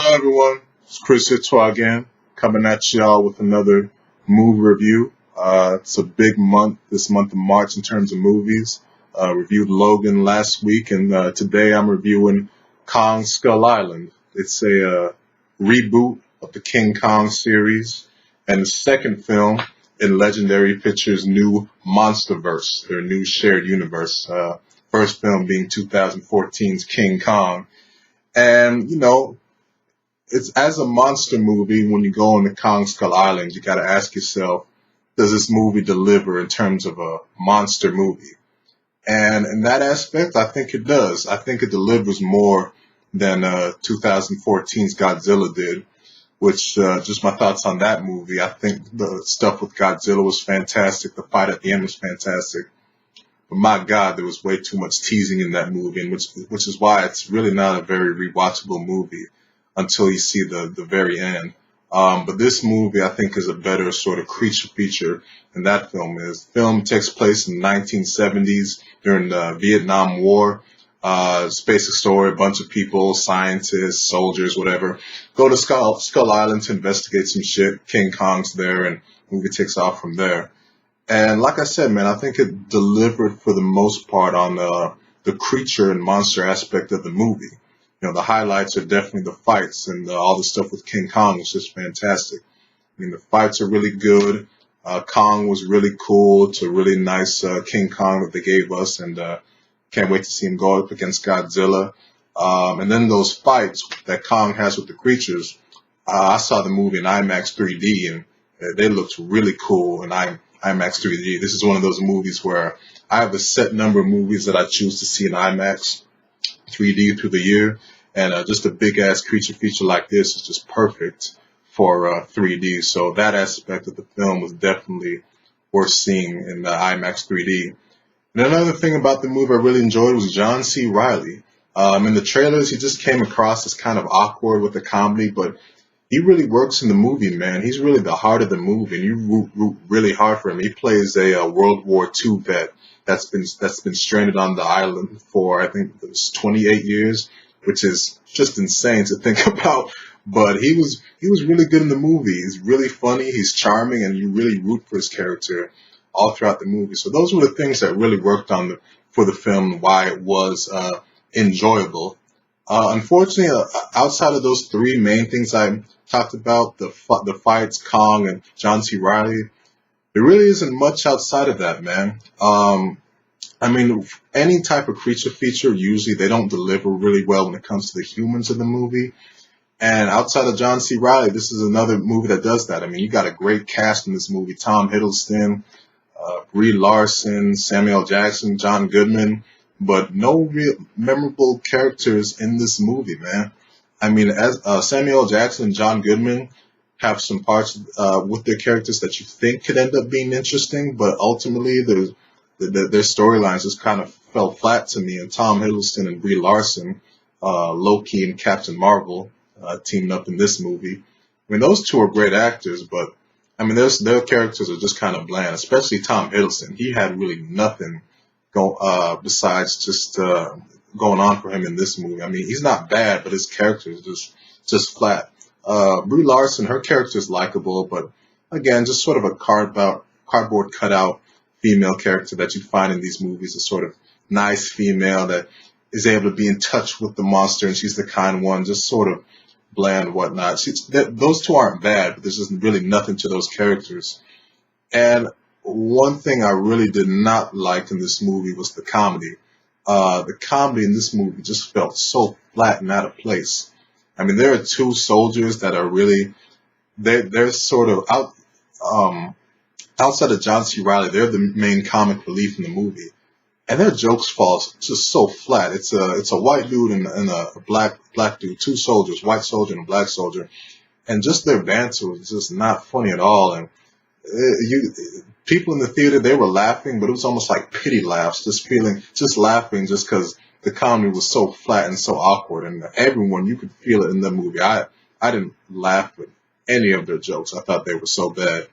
Hello everyone, it's Chris Itwa again, coming at y'all with another movie review. It's a big month, this month of March in terms of movies. Reviewed Logan last week, and today I'm reviewing Kong Skull Island. It's a reboot of the King Kong series, and the second film in Legendary Pictures' new MonsterVerse, their new shared universe. First film being 2014's King Kong. And, it's as a monster movie, when you go into Kong Skull Island, you got to ask yourself, does this movie deliver in terms of a monster movie? And in that aspect, I think it does. I think it delivers more than 2014's Godzilla did, which just my thoughts on that movie. I think the stuff with Godzilla was fantastic. The fight at the end was fantastic. But my God, there was way too much teasing in that movie, and which is why it's really not a very rewatchable movie until you see the very end. But this movie, I think, is a better sort of creature feature than that film is. The film takes place in the 1970s during the Vietnam War. It's a basic story, a bunch of people, scientists, soldiers, whatever, go to Skull Island to investigate some shit. King Kong's there, and the movie takes off from there. And like I said, man, I think it delivered for the most part on the creature and monster aspect of the movie. The highlights are definitely the fights, and all the stuff with King Kong is just fantastic. I mean, the fights are really good. Kong was really cool. It's a really nice King Kong that they gave us, and can't wait to see him go up against Godzilla. And then those fights that Kong has with the creatures, I saw the movie in IMAX 3D, and they looked really cool in IMAX 3D. This is one of those movies where I have a set number of movies that I choose to see in IMAX 3D through the year, and just a big ass creature feature like this is just perfect for 3D. So that aspect of the film was definitely worth seeing in the IMAX 3D. And another thing about the movie I really enjoyed was John C. Reilly. In the trailers, he just came across as kind of awkward with the comedy, but he really works in the movie, man. He's really the heart of the movie, and you root really hard for him. He plays a World War II vet that's been stranded on the island for, I think it was 28 years, which is just insane to think about. But he was really good in the movie. He's really funny, he's charming, and you really root for his character all throughout the movie. So those were the things that really worked for the film, why it was enjoyable. Unfortunately, outside of those three main things I talked about, the fights, Kong, and John C. Reilly, there really isn't much outside of that, man. I mean, any type of creature feature, usually they don't deliver really well when it comes to the humans in the movie. And outside of John C. Reilly, this is another movie that does that. I mean, you got a great cast in this movie: Tom Hiddleston, Brie Larson, Samuel Jackson, John Goodman, but no real memorable characters in this movie, man. I mean, as Samuel Jackson and John Goodman have some parts with their characters that you think could end up being interesting, but ultimately their storylines just kind of fell flat to me. And Tom Hiddleston and Brie Larson, Loki and Captain Marvel, teamed up in this movie. I mean, those two are great actors, but I mean, their characters are just kind of bland, especially Tom Hiddleston. He had really nothing besides just going on for him in this movie. I mean, he's not bad, but his character is just flat. Brie Larson, her character is likable, but again, just sort of a cardboard cutout female character that you find in these movies, a sort of nice female that is able to be in touch with the monster, and she's the kind one, just sort of bland, whatnot. Those two aren't bad, but there's just really nothing to those characters. And one thing I really did not like in this movie was the comedy. The comedy in this movie just felt so flat and out of place. I mean, there are two soldiers that are really, they're sort of outside of John C. Reilly, they're the main comic relief in the movie. And their jokes fall just so flat. It's a white dude and a black dude, two soldiers, white soldier and a black soldier. And just their banter was just not funny at all. And people in the theater, they were laughing, but it was almost like pity laughs, just laughing just because the comedy was so flat and so awkward. And everyone, you could feel it in the movie. I didn't laugh with any of their jokes. I thought they were so bad.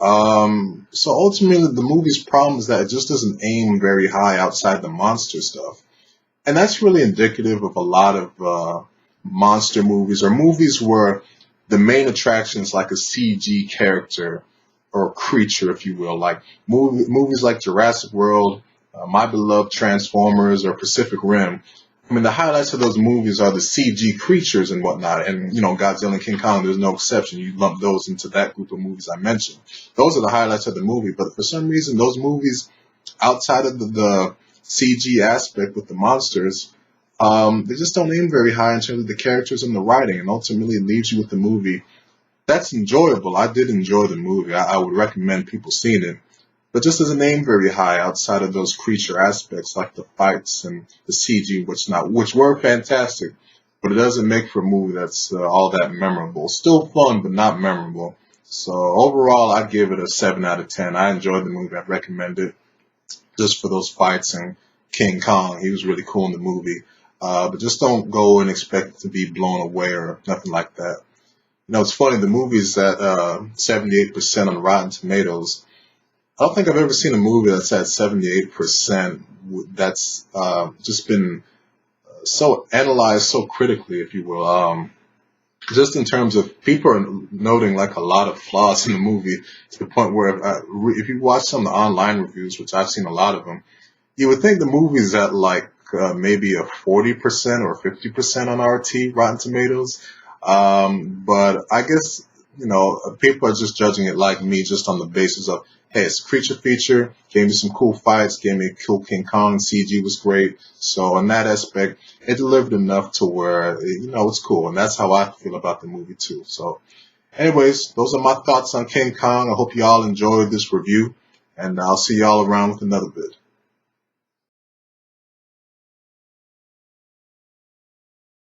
So ultimately, the movie's problem is that it just doesn't aim very high outside the monster stuff. And that's really indicative of a lot of monster movies or movies where the main attraction is like a CG character or creature, if you will, like movies like Jurassic World, My Beloved Transformers, or Pacific Rim. I mean, the highlights of those movies are the CG creatures and whatnot, and Godzilla and King Kong. There's no exception. You lump those into that group of movies I mentioned. Those are the highlights of the movie. But for some reason, those movies outside of the CG aspect with the monsters, they just don't aim very high in terms of the characters and the writing, and ultimately it leaves you with the movie that's enjoyable. I did enjoy the movie. I would recommend people seeing it. But just doesn't aim very high outside of those creature aspects like the fights and the CG, which were fantastic, but it doesn't make for a movie that's all that memorable. Still fun, but not memorable. So overall, I'd give it a 7 out of 10. I enjoyed the movie. I'd recommend it just for those fights and King Kong. He was really cool in the movie. But just don't go and expect to be blown away or nothing like that. It's funny, the movie's at 78% on Rotten Tomatoes. I don't think I've ever seen a movie that's at 78% that's just been so analyzed so critically, if you will. Just in terms of people are noting like a lot of flaws in the movie to the point where if you watch some of the online reviews, which I've seen a lot of them, you would think the movie's at like maybe a 40% or 50% on RT, Rotten Tomatoes. But I guess, people are just judging it like me just on the basis of, hey, it's a creature feature, gave me some cool fights, gave me a cool King Kong, CG was great. So on that aspect, it delivered enough to where, it's cool. And that's how I feel about the movie too. So anyways, those are my thoughts on King Kong. I hope y'all enjoyed this review, and I'll see y'all around with another bit.